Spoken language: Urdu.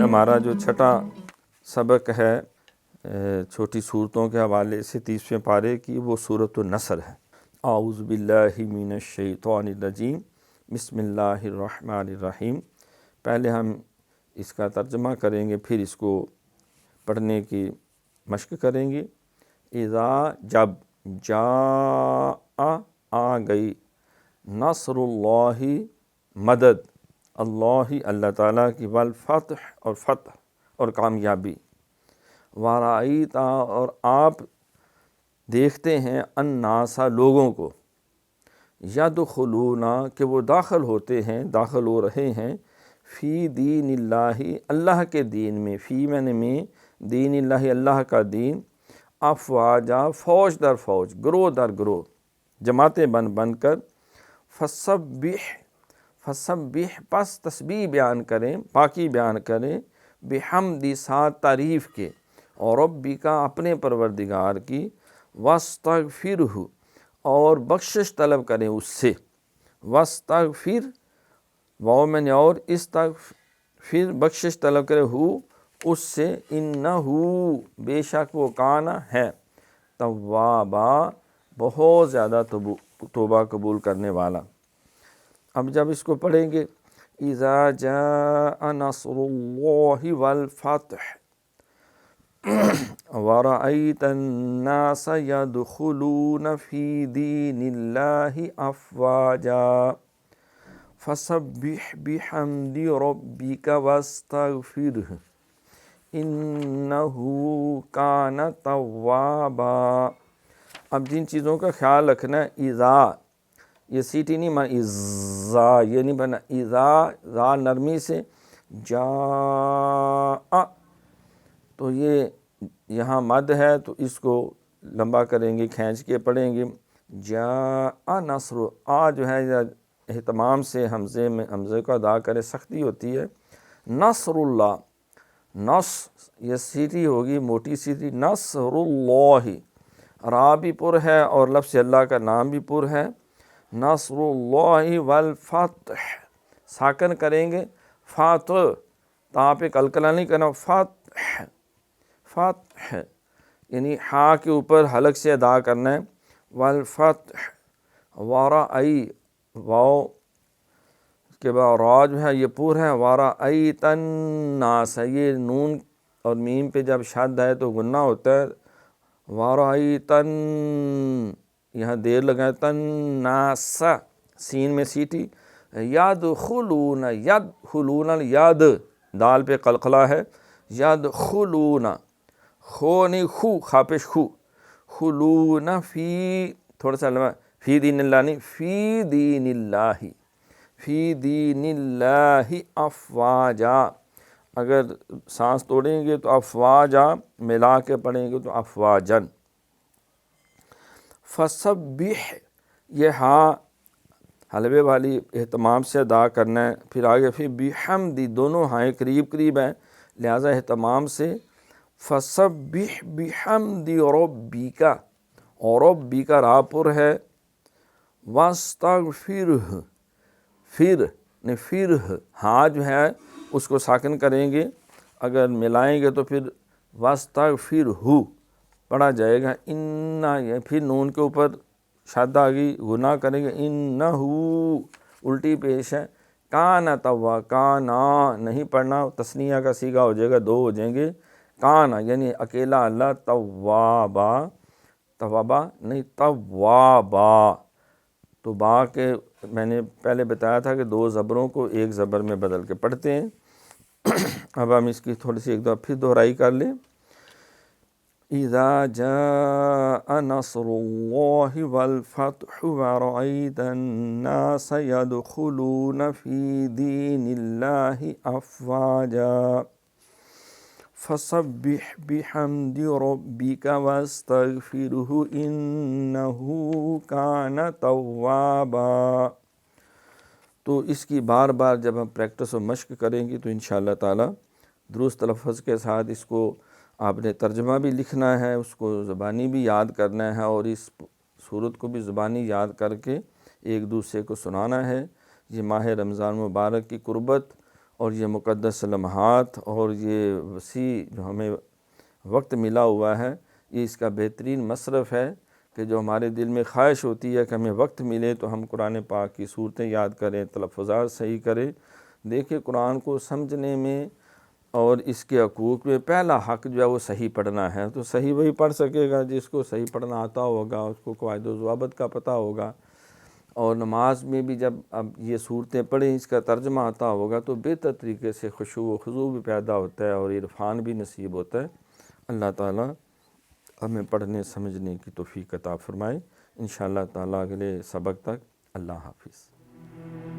ہمارا جو چھٹا سبق ہے چھوٹی صورتوں کے حوالے سے 30ویں پارے کی، وہ سورۃ النصر ہے۔ اعوذ باللہ من الشیطان الرجیم، بسم اللہ الرحمن الرحیم۔ پہلے ہم اس کا ترجمہ کریں گے، پھر اس کو پڑھنے کی مشق کریں گے۔ اذا جب، جاء آ گئی، نصر اللہ مدد اللہ اللہ تعالیٰ کی، والفتح اور فتح اور کامیابی، ورأیت اور آپ دیکھتے ہیں، الناس لوگوں کو، یدخلون کہ وہ داخل ہوتے ہیں، داخل ہو رہے ہیں، فی دین اللہ اللہ کے دین میں، فی میں دین اللہ اللہ کا دین، افواجا فوج در فوج، گروہ در گروہ، جماعتیں بن بن کر، فسبح پس تسبیح بیان کریں، پاکی بیان کریں، بحمدی ساتھ تعریف کے، اور ربک اپنے پروردگار کی، واستغفرہ اور بخشش طلب کریں اس سے، واستغفر واو میں نے اور استغفر بخشش طلب کرے، ہو اس سے، انہو بے شک وہ کانا ہے، توابا بہت زیادہ توبہ قبول کرنے والا۔ اب جب اس کو پڑھیں گے، اذا جاء نصر اللہ والفتح ورأیت الناس يدخلون فی دین اللہ افواجا فسبح بحمد ربک واستغفرہ انہ کان توابا۔ اب جن چیزوں کا خیال رکھنا ہے، اذا یہ سیٹی نہیں بنا، ازا یہ نہیں بنا، اذا ذا نرمی سے، جاء تو یہ یہاں مد ہے تو اس کو لمبا کریں گے، کھینچ کے پڑھیں گے، جاء نصر، آ جو ہے اہتمام سے حمزے کو ادا کرے، سختی ہوتی ہے، نصر اللہ، نص یہ سیٹی ہوگی موٹی سیٹی، نصر اللہ، را بھی پر ہے اور لفظ اللہ کا نام بھی پر ہے، نصر اللہ والفتح، ساکن کریں گے، فاتح تا پہ قلقلہ نہیں کرنا، فتح فتح یعنی ہا کے اوپر حلق سے ادا کرنا ہے، والفتح ورأی واو کے بعد را جو ہے یہ پور ہے، ورأیت الناس یہ نون اور میم پہ جب شد ہے تو غنہ ہوتا ہے، ورأیت یہاں دیر لگائے، الناس سین میں سیٹی، یدخلون یدخلون یاد دال پہ قلقلہ ہے، یدخلون خو نہیں خو خاپش خو، خلون فی تھوڑا سا لمبا، فی دین اللہ نہیں، فی دین اللہ، فی دین اللہ افواجا، اگر سانس توڑیں گے تو افواجا ملا کے پڑھیں گے تو افواجن۔ فسبح یہ ہاں حلبے والی اہتمام سے ادا کرنا ہے، پھر آگے پھر بحمدی دونوں ہائیں قریب قریب ہیں لہٰذا اہتمام سے، فسبح بحمد ربک اور ربک را پر ہے، واستغفرہ پھر ہاں جو ہے اس کو ساکن کریں گے، اگر ملائیں گے تو پھر واستغفرہ پڑھا جائے گا، پھر نون کے اوپر شد آ گئی، گناہ کریں گے، انہو الٹی پیش ہے، کانا توا کانا نہیں پڑھنا، تثنیہ کا صیغہ ہو جائے گا، دو ہو جائیں گے، کانا یعنی اکیلا اللہ، توابا توابا نہیں توابا، تو با کے میں نے پہلے بتایا تھا کہ دو زبروں کو ایک زبر میں بدل کے پڑھتے ہیں۔ اب ہم اس کی تھوڑی سی ایک دفعہ پھر دہرائی کر لیں، اذا جاء نصر اللہ والفتح ورأیت الناس يدخلون فی دین اللہ افواجا فسبح بحمد ربک واستغفرہ انہ کان توابا۔ تو اس کی بار بار جب ہم پریکٹس و مشق کریں گے تو انشاءاللہ تعالی درست تلفظ کے ساتھ اس کو آپ نے ترجمہ بھی لکھنا ہے، اس کو زبانی بھی یاد کرنا ہے، اور اس صورت کو بھی زبانی یاد کر کے ایک دوسرے کو سنانا ہے۔ یہ ماہ رمضان مبارک کی قربت اور یہ مقدس لمحات اور یہ وسیع جو ہمیں وقت ملا ہوا ہے، یہ اس کا بہترین مصرف ہے کہ جو ہمارے دل میں خواہش ہوتی ہے کہ ہمیں وقت ملے تو ہم قرآن پاک کی صورتیں یاد کریں، تلفظات صحیح کریں۔ دیکھیں قرآن کو سمجھنے میں اور اس کے حقوق میں پہلا حق جو ہے وہ صحیح پڑھنا ہے، تو صحیح وہی پڑھ سکے گا جس کو صحیح پڑھنا آتا ہوگا، اس کو قواعد و ضوابط کا پتہ ہوگا۔ اور نماز میں بھی جب اب یہ صورتیں پڑھیں، اس کا ترجمہ آتا ہوگا تو بہتر طریقے سے خشوع و خضوع بھی پیدا ہوتا ہے اور عرفان بھی نصیب ہوتا ہے۔ اللہ تعالیٰ ہمیں پڑھنے سمجھنے کی توفیق عطا فرمائے۔ انشاءاللہ تعالیٰ اگلے سبق تک اللہ حافظ۔